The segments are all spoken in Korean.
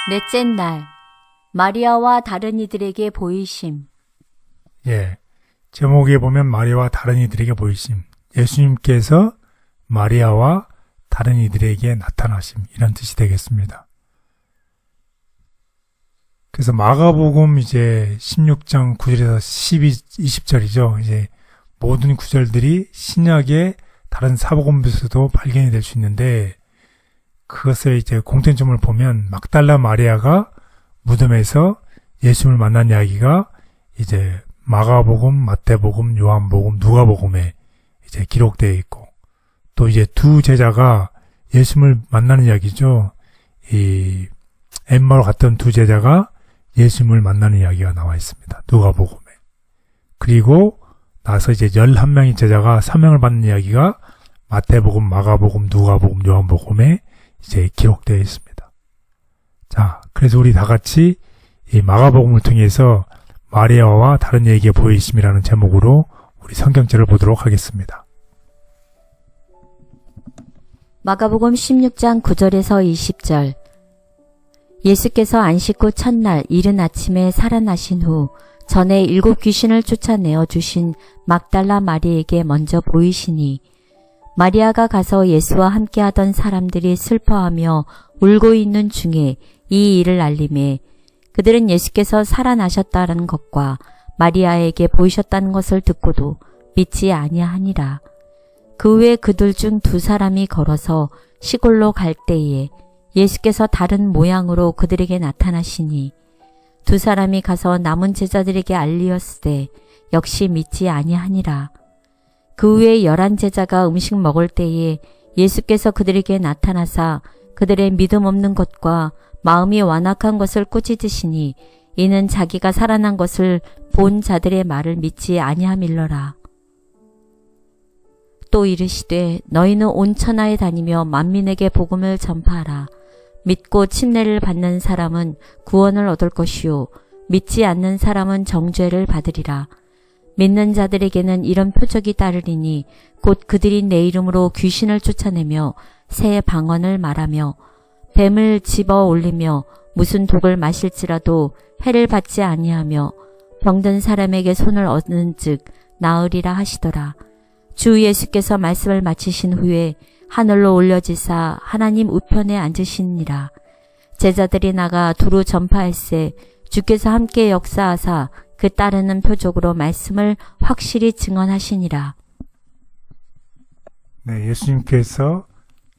넷째 날, 마리아와 다른 이들에게 보이심. 예, 제목에 보면 마리아와 다른 이들에게 보이심. 예수님께서 마리아와 다른 이들에게 나타나심. 이런 뜻이 되겠습니다. 그래서 마가복음 이제 16장 9절에서 20절이죠. 이제 모든 구절들이 신약의 다른 사복음에서도 발견이 될 수 있는데, 그것의 이제 공통점을 보면 막달라 마리아가 무덤에서 예수님을 만난 이야기가 이제 마가복음, 마태복음, 요한복음, 누가복음에 이제 기록되어 있고, 또 이제 두 제자가 예수님을 만나는 이야기죠. 이 엠마오로 갔던 두 제자가 예수님을 만나는 이야기가 나와 있습니다. 누가복음에. 그리고 나서 이제 11명의 제자가 사명을 받는 이야기가 마태복음, 마가복음, 누가복음, 요한복음에 이제 기록되어 있습니다. 자, 그래서 우리 다 같이 이 마가복음을 통해서 마리아와 다른 이에게 보이심이라는 제목으로 우리 성경책을 보도록 하겠습니다. 마가복음 16장 9절에서 20절. 예수께서 안식 후 첫날 이른 아침에 살아나신 후 전에 7 귀신을 쫓아내어 주신 막달라 마리에게 먼저 보이시니, 마리아가 가서 예수와 함께하던 사람들이 슬퍼하며 울고 있는 중에 이 일을 알림해 그들은 예수께서 살아나셨다는 것과 마리아에게 보이셨다는 것을 듣고도 믿지 아니하니라. 그 후에 그들 중 2 사람이 걸어서 시골로 갈 때에 예수께서 다른 모양으로 그들에게 나타나시니, 2 사람이 가서 남은 제자들에게 알리었으되 역시 믿지 아니하니라. 그 후에 11 제자가 음식 먹을 때에 예수께서 그들에게 나타나사 그들의 믿음 없는 것과 마음이 완악한 것을 꾸짖으시니, 이는 자기가 살아난 것을 본 자들의 말을 믿지 아니함일러라. 또 이르시되 너희는 온 천하에 다니며 만민에게 복음을 전파하라. 믿고 침례를 받는 사람은 구원을 얻을 것이요 믿지 않는 사람은 정죄를 받으리라. 믿는 자들에게는 이런 표적이 따르리니 곧 그들이 내 이름으로 귀신을 쫓아내며 새 방언을 말하며 뱀을 집어 올리며 무슨 독을 마실지라도 해를 받지 아니하며 병든 사람에게 손을 얻는즉 나으리라 하시더라. 주 예수께서 말씀을 마치신 후에 하늘로 올려지사 하나님 우편에 앉으시니라. 제자들이 나가 두루 전파할세 주께서 함께 역사하사 그 따르는 표적으로 말씀을 확실히 증언하시니라. 네, 예수님께서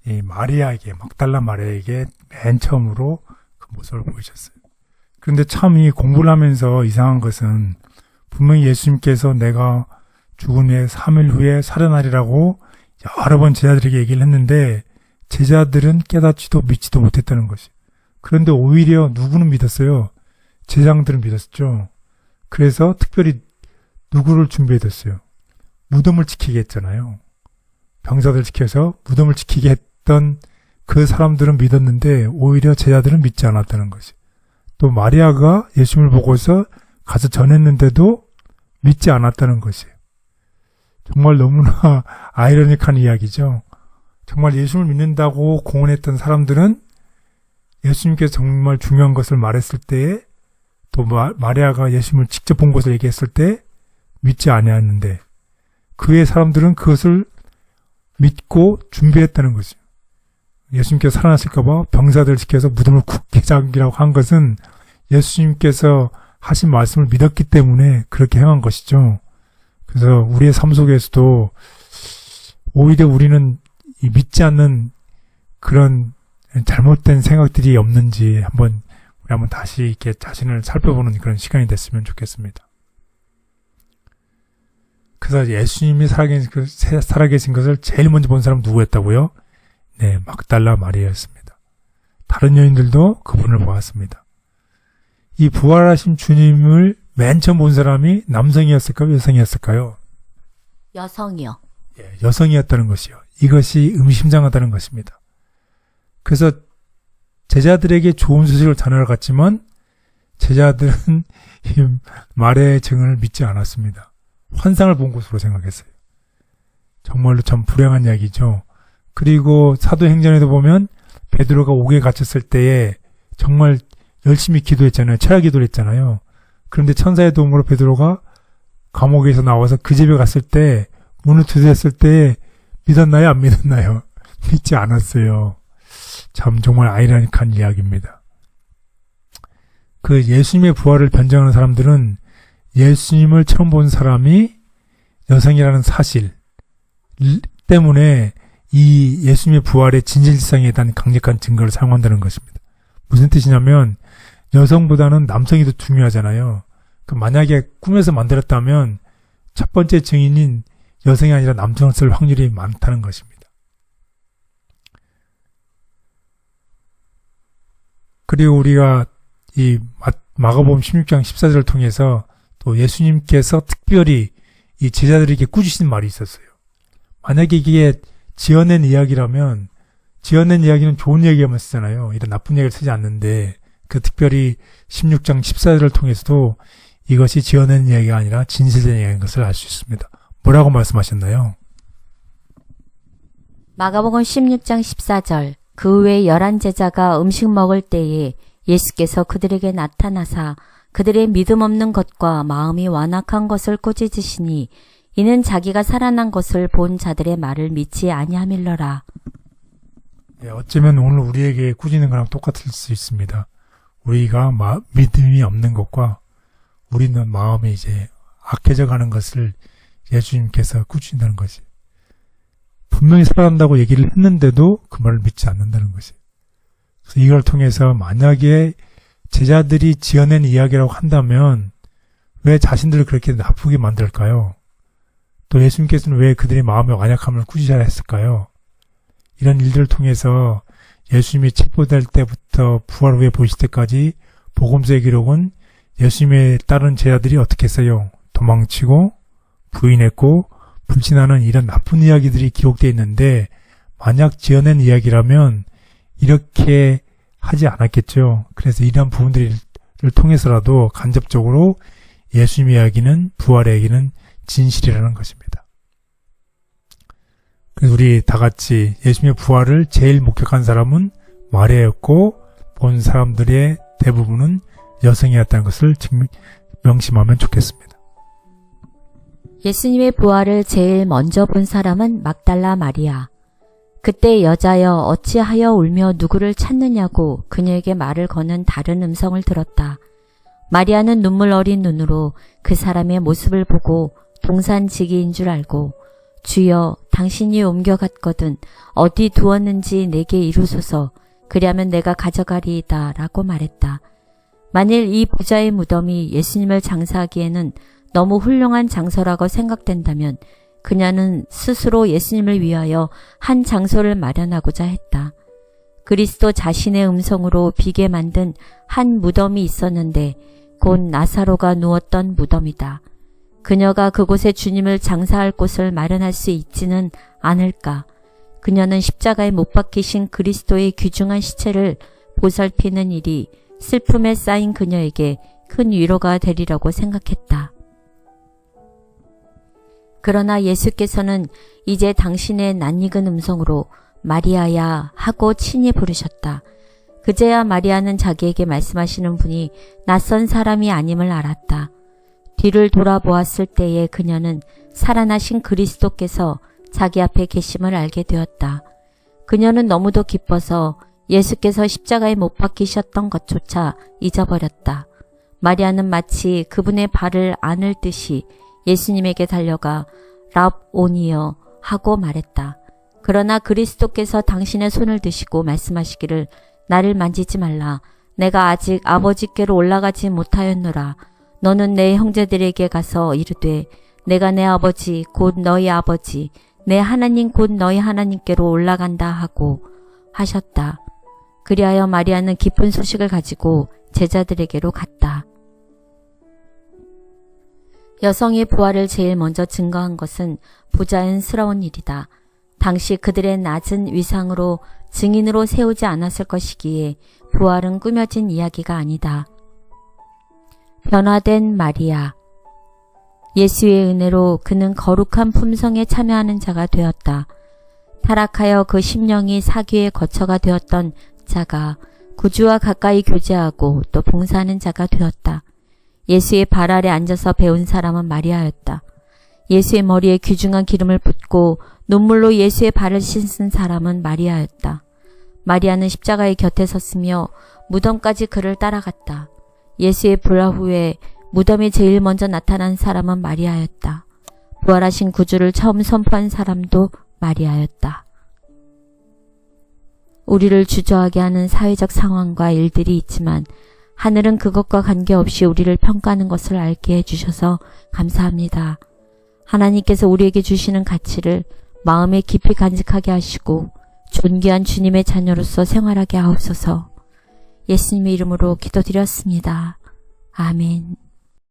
이 마리아에게, 막달라 마리아에게 맨 처음으로 그 모습을 보이셨어요. 그런데 참 이 공부를 하면서 이상한 것은, 분명히 예수님께서 내가 죽은 후에 3일 후에 살아나리라고 여러 번 제자들에게 얘기를 했는데, 제자들은 깨닫지도 믿지도 못했다는 것이. 그런데 오히려 누구는 믿었어요? 제장들은 믿었죠. 그래서 특별히 누구를 준비해뒀어요? 무덤을 지키게 했잖아요. 병사들 지켜서 무덤을 지키게 했던 그 사람들은 믿었는데 오히려 제자들은 믿지 않았다는 것이. 또 마리아가 예수님을 보고서 가서 전했는데도 믿지 않았다는 것이에요. 정말 너무나 아이러니한 이야기죠. 정말 예수님을 믿는다고 공언했던 사람들은 예수님께서 정말 중요한 것을 말했을 때에, 또 마리아가 예수님을 직접 본 것을 얘기했을 때 믿지 아니했는데, 그의 사람들은 그것을 믿고 준비했다는 것이죠. 예수님께서 살아나실까봐 병사들 지켜서 무덤을 굳게 잠기라고 한 것은 예수님께서 하신 말씀을 믿었기 때문에 그렇게 행한 것이죠. 그래서 우리의 삶 속에서도 오히려 우리는 이 믿지 않는 그런 잘못된 생각들이 없는지 우리 한번 다시 이렇게 자신을 살펴보는 그런 시간이 됐으면 좋겠습니다. 그래서 예수님이 살아계신 것을 제일 먼저 본 사람은 누구였다고요? 네, 막달라 마리아였습니다. 다른 여인들도 그분을 보았습니다. 이 부활하신 주님을 맨 처음 본 사람이 남성이었을까요? 여성이었을까요? 여성이요. 예, 여성이었다는 것이요. 이것이 의미심장하다는 것입니다. 그래서 제자들에게 좋은 소식을 전하러 갔지만 제자들은 이 말의 증언을 믿지 않았습니다. 환상을 본 것으로 생각했어요. 정말로 참 불행한 이야기죠. 그리고 사도행전에도 보면 베드로가 옥에 갇혔을 때에 정말 열심히 기도했잖아요. 철야 기도를 했잖아요. 그런데 천사의 도움으로 베드로가 감옥에서 나와서 그 집에 갔을 때 문을 두드렸을 때 믿었나요? 안 믿었나요? 믿지 않았어요. 참 정말 아이러니한 이야기입니다. 그 예수님의 부활을 변증하는 사람들은 예수님을 처음 본 사람이 여성이라는 사실 때문에 이 예수님의 부활의 진실성에 대한 강력한 증거를 사용한다는 것입니다. 무슨 뜻이냐면 여성보다는 남성이 더 중요하잖아요. 만약에 꿈에서 만들었다면 첫 번째 증인인 여성이 아니라 남성을 쓸 확률이 많다는 것입니다. 그리고 우리가 이 마가복음 16장 14절을 통해서 또 예수님께서 특별히 이 제자들에게 꾸짖으신 말이 있었어요. 만약에 이게 지어낸 이야기라면 지어낸 이야기는 좋은 얘기만 쓰잖아요. 이런 나쁜 얘기를 쓰지 않는데 그 특별히 16장 14절을 통해서도 이것이 지어낸 이야기가 아니라 진실된 이야기인 것을 알 수 있습니다. 뭐라고 말씀하셨나요? 마가복음 16장 14절 그 후에 11제자가 음식 먹을 때에 예수께서 그들에게 나타나사 그들의 믿음 없는 것과 마음이 완악한 것을 꾸짖으시니 이는 자기가 살아난 것을 본 자들의 말을 믿지 아니함일러라. 네, 어쩌면 오늘 우리에게 꾸짖는 거랑 똑같을 수 있습니다. 우리가 믿음이 없는 것과 우리는 마음이 이제 악해져 가는 것을 예수님께서 꾸짖는다는 것이. 분명히 살아난다고 얘기를 했는데도 그 말을 믿지 않는다는 것이. 그래서 이걸 통해서 만약에 제자들이 지어낸 이야기라고 한다면 왜 자신들을 그렇게 나쁘게 만들까요? 또 예수님께서는 왜 그들의 마음의 완약함을 꾸짖어야 했을까요? 이런 일들을 통해서 예수님이 첩보될 때부터 부활 후에 보실 때까지 복음서의 기록은 예수님의 따른 제자들이 어떻게 했어요? 도망치고 부인했고 불신하는 이런 나쁜 이야기들이 기록되어 있는데 만약 지어낸 이야기라면 이렇게 하지 않았겠죠. 그래서 이러한 부분들을 통해서라도 간접적으로 예수님의 이야기는 부활의 이야기는 진실이라는 것입니다. 그래서 우리 다 같이 예수님의 부활을 제일 목격한 사람은 마리아였고 본 사람들의 대부분은 여성이었다는 것을 명심하면 좋겠습니다. 예수님의 부활을 제일 먼저 본 사람은 막달라 마리아. 그때 여자여 어찌하여 울며 누구를 찾느냐고 그녀에게 말을 거는 다른 음성을 들었다. 마리아는 눈물 어린 눈으로 그 사람의 모습을 보고 동산지기인 줄 알고 주여 당신이 옮겨갔거든 어디 두었는지 내게 이루소서 그리하면 내가 가져가리이다 라고 말했다. 만일 이 부자의 무덤이 예수님을 장사하기에는 너무 훌륭한 장소라고 생각된다면 그녀는 스스로 예수님을 위하여 한 장소를 마련하고자 했다. 그리스도 자신의 음성으로 비게 만든 한 무덤이 있었는데 곧 나사로가 누웠던 무덤이다. 그녀가 그곳에 주님을 장사할 곳을 마련할 수 있지는 않을까. 그녀는 십자가에 못 박히신 그리스도의 귀중한 시체를 보살피는 일이 슬픔에 쌓인 그녀에게 큰 위로가 되리라고 생각했다. 그러나 예수께서는 이제 당신의 낯익은 음성으로 마리아야 하고 친히 부르셨다. 그제야 마리아는 자기에게 말씀하시는 분이 낯선 사람이 아님을 알았다. 뒤를 돌아보았을 때에 그녀는 살아나신 그리스도께서 자기 앞에 계심을 알게 되었다. 그녀는 너무도 기뻐서 예수께서 십자가에 못 박히셨던 것조차 잊어버렸다. 마리아는 마치 그분의 발을 안을 듯이 예수님에게 달려가 랍오니여 하고 말했다. 그러나 그리스도께서 당신의 손을 드시고 말씀하시기를 나를 만지지 말라. 내가 아직 아버지께로 올라가지 못하였노라. 너는 내 형제들에게 가서 이르되 내가 내 아버지 곧 너희 아버지 내 하나님 곧 너희 하나님께로 올라간다 하고 하셨다. 그리하여 마리아는 기쁜 소식을 가지고 제자들에게로 갔다. 여성의 부활을 제일 먼저 증거한 것은 부자연스러운 일이다. 당시 그들의 낮은 위상으로 증인으로 세우지 않았을 것이기에 부활은 꾸며진 이야기가 아니다. 변화된 마리아. 예수의 은혜로 그는 거룩한 품성에 참여하는 자가 되었다. 타락하여 그 심령이 사귀의 거처가 되었던 자가 구주와 가까이 교제하고 또 봉사하는 자가 되었다. 예수의 발 아래 앉아서 배운 사람은 마리아였다. 예수의 머리에 귀중한 기름을 붓고 눈물로 예수의 발을 씻은 사람은 마리아였다. 마리아는 십자가의 곁에 섰으며 무덤까지 그를 따라갔다. 예수의 부활 후에 무덤에 제일 먼저 나타난 사람은 마리아였다. 부활하신 구주를 처음 선포한 사람도 마리아였다. 우리를 주저하게 하는 사회적 상황과 일들이 있지만 하늘은 그것과 관계없이 우리를 평가하는 것을 알게 해주셔서 감사합니다. 하나님께서 우리에게 주시는 가치를 마음에 깊이 간직하게 하시고 존귀한 주님의 자녀로서 생활하게 하옵소서. 예수님의 이름으로 기도드렸습니다. 아멘.